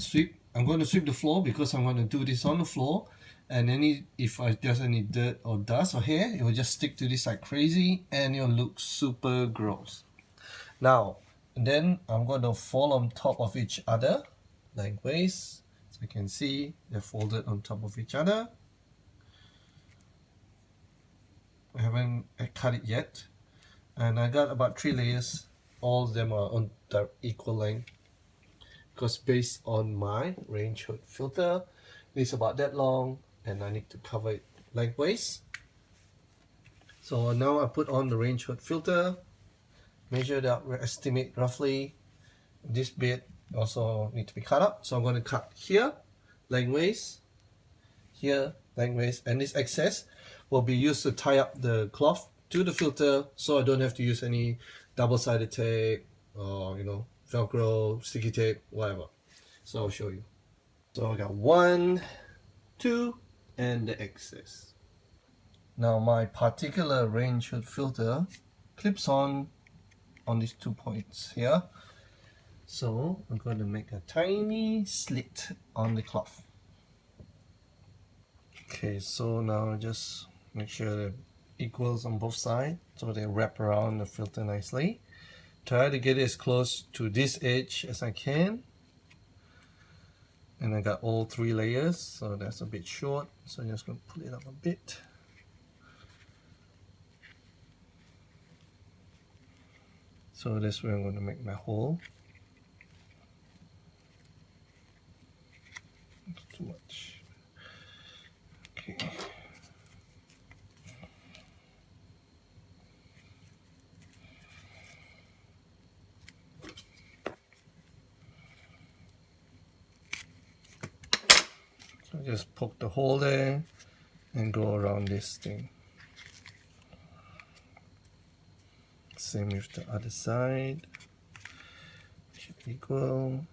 sweep. I'm going to sweep the floor because I'm going to do this on the floor, and if there's any dirt or dust or hair, it will just stick to this like crazy and it'll look super gross. Now, then I'm going to fold on top of each other lengthways, so you can see they're folded on top of each other. I haven't cut it yet, and I got about 3 layers. All of them are on the equal length, because based on my range hood filter, it's about that long and I need to cover it lengthways. So now I put on the range hood filter, measure that, estimate roughly. This bit also need to be cut up, so I'm going to cut here lengthways, here lengthways, and this excess will be used to tie up the cloth to the filter, so I don't have to use any double-sided tape or Velcro, sticky tape, whatever. So I'll show you. So I got 1, 2, and the excess. Now my particular range hood filter clips on these 2 points here. So I'm going to make a tiny slit on the cloth. Okay, so now just make sure they're equals on both sides so they wrap around the filter nicely. Try to get it as close to this edge as I can. And I got all 3 layers, so that's a bit short, so I'm just going to pull it up a bit. So that's where I'm going to make my hole. Not too much. Okay. So just poke the hole there and go around this thing. Same with the other side. Should equal.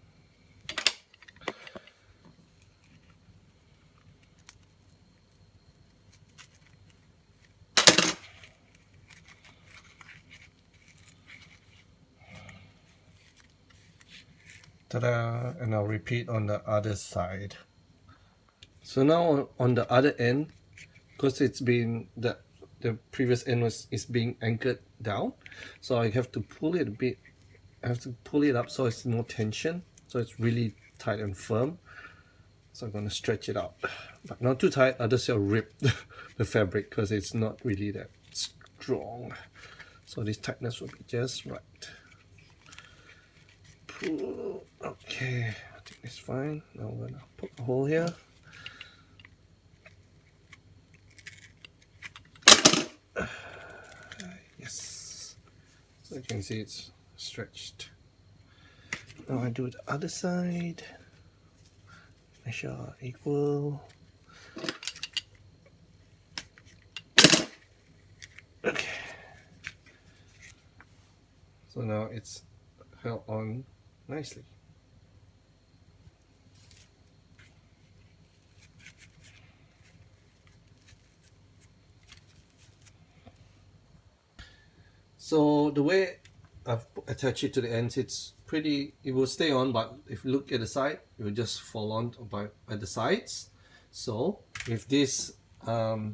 Ta-da! And I'll repeat on the other side. So now on the other end, because it's been the previous end is being anchored down, so I have to pull it a bit. I have to pull it up so it's more tension, so it's really tight and firm. So I'm going to stretch it out, but not too tight, otherwise I'll rip the fabric because it's not really that strong. So this tightness will be just right. Pull. Okay, I think it's fine. Now I'm going to poke a hole here. Yes, so you can see it's stretched. Now I do the other side. Measure equal. Okay. So now it's held on nicely. So the way I've attached it to the ends, it will stay on, but if you look at the side, it will just fall on by the sides. So with this, the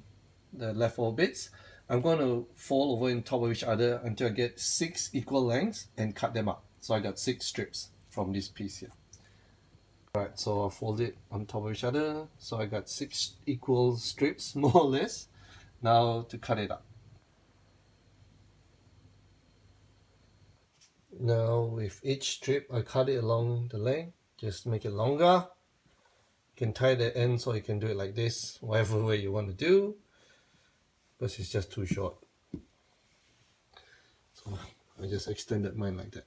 leftover bits, I'm going to fold over in top of each other until I get 6 equal lengths and cut them up. So I got 6 strips from this piece here. Alright, so I'll fold it on top of each other. So I got 6 equal strips, more or less. Now to cut it up. Now with each strip, I cut it along the length, just make it longer. You can tie the end so you can do it like this, whatever way you want to do, but it's just too short. So I just extended mine like that.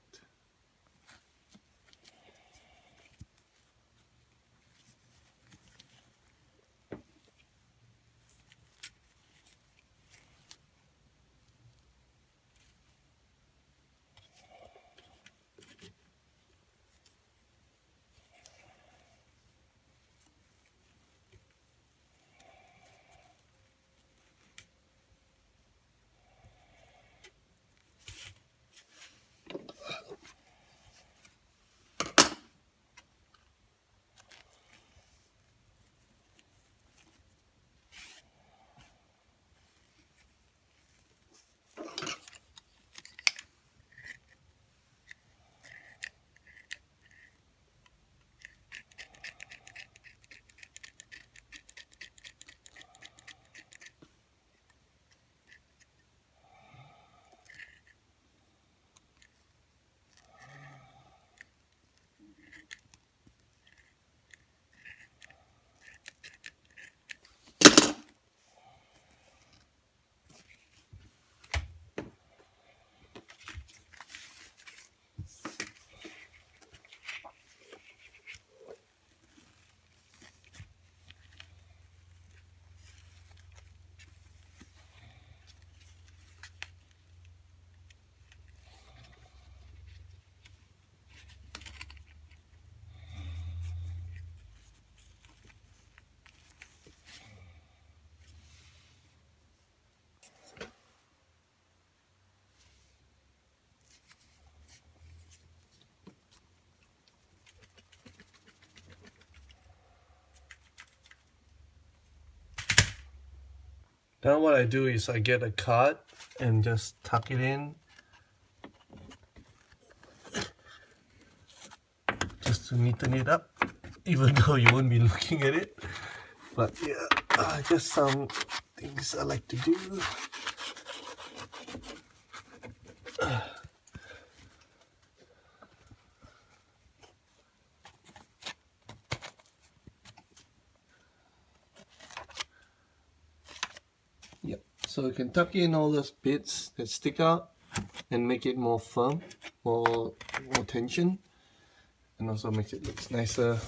Now what I do is I get a card and just tuck it in, just to neaten it up, even though you won't be looking at it. But yeah, just some things I like to do. Yep, so you can tuck in all those bits that stick out and make it more firm, more tension, and also makes it look nicer.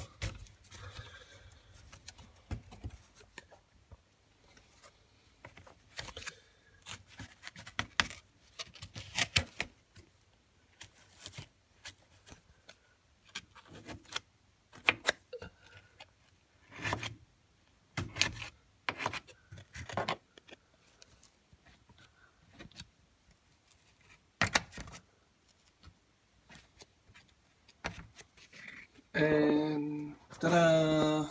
And ta-da!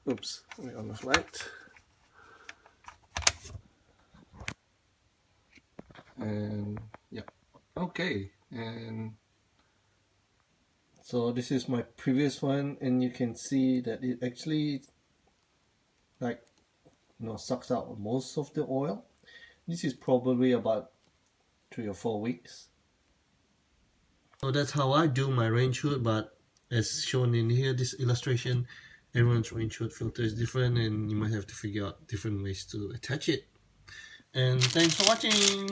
Oops, we're on the flight. And yeah, okay. And so this is my previous one, and you can see that it actually sucks out most of the oil. This is probably about 3 or 4 weeks. So that's how I do my range hood, but as shown in here, this illustration, everyone's range hood filter is different, and you might have to figure out different ways to attach it. And thanks for watching.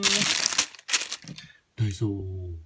Daiso.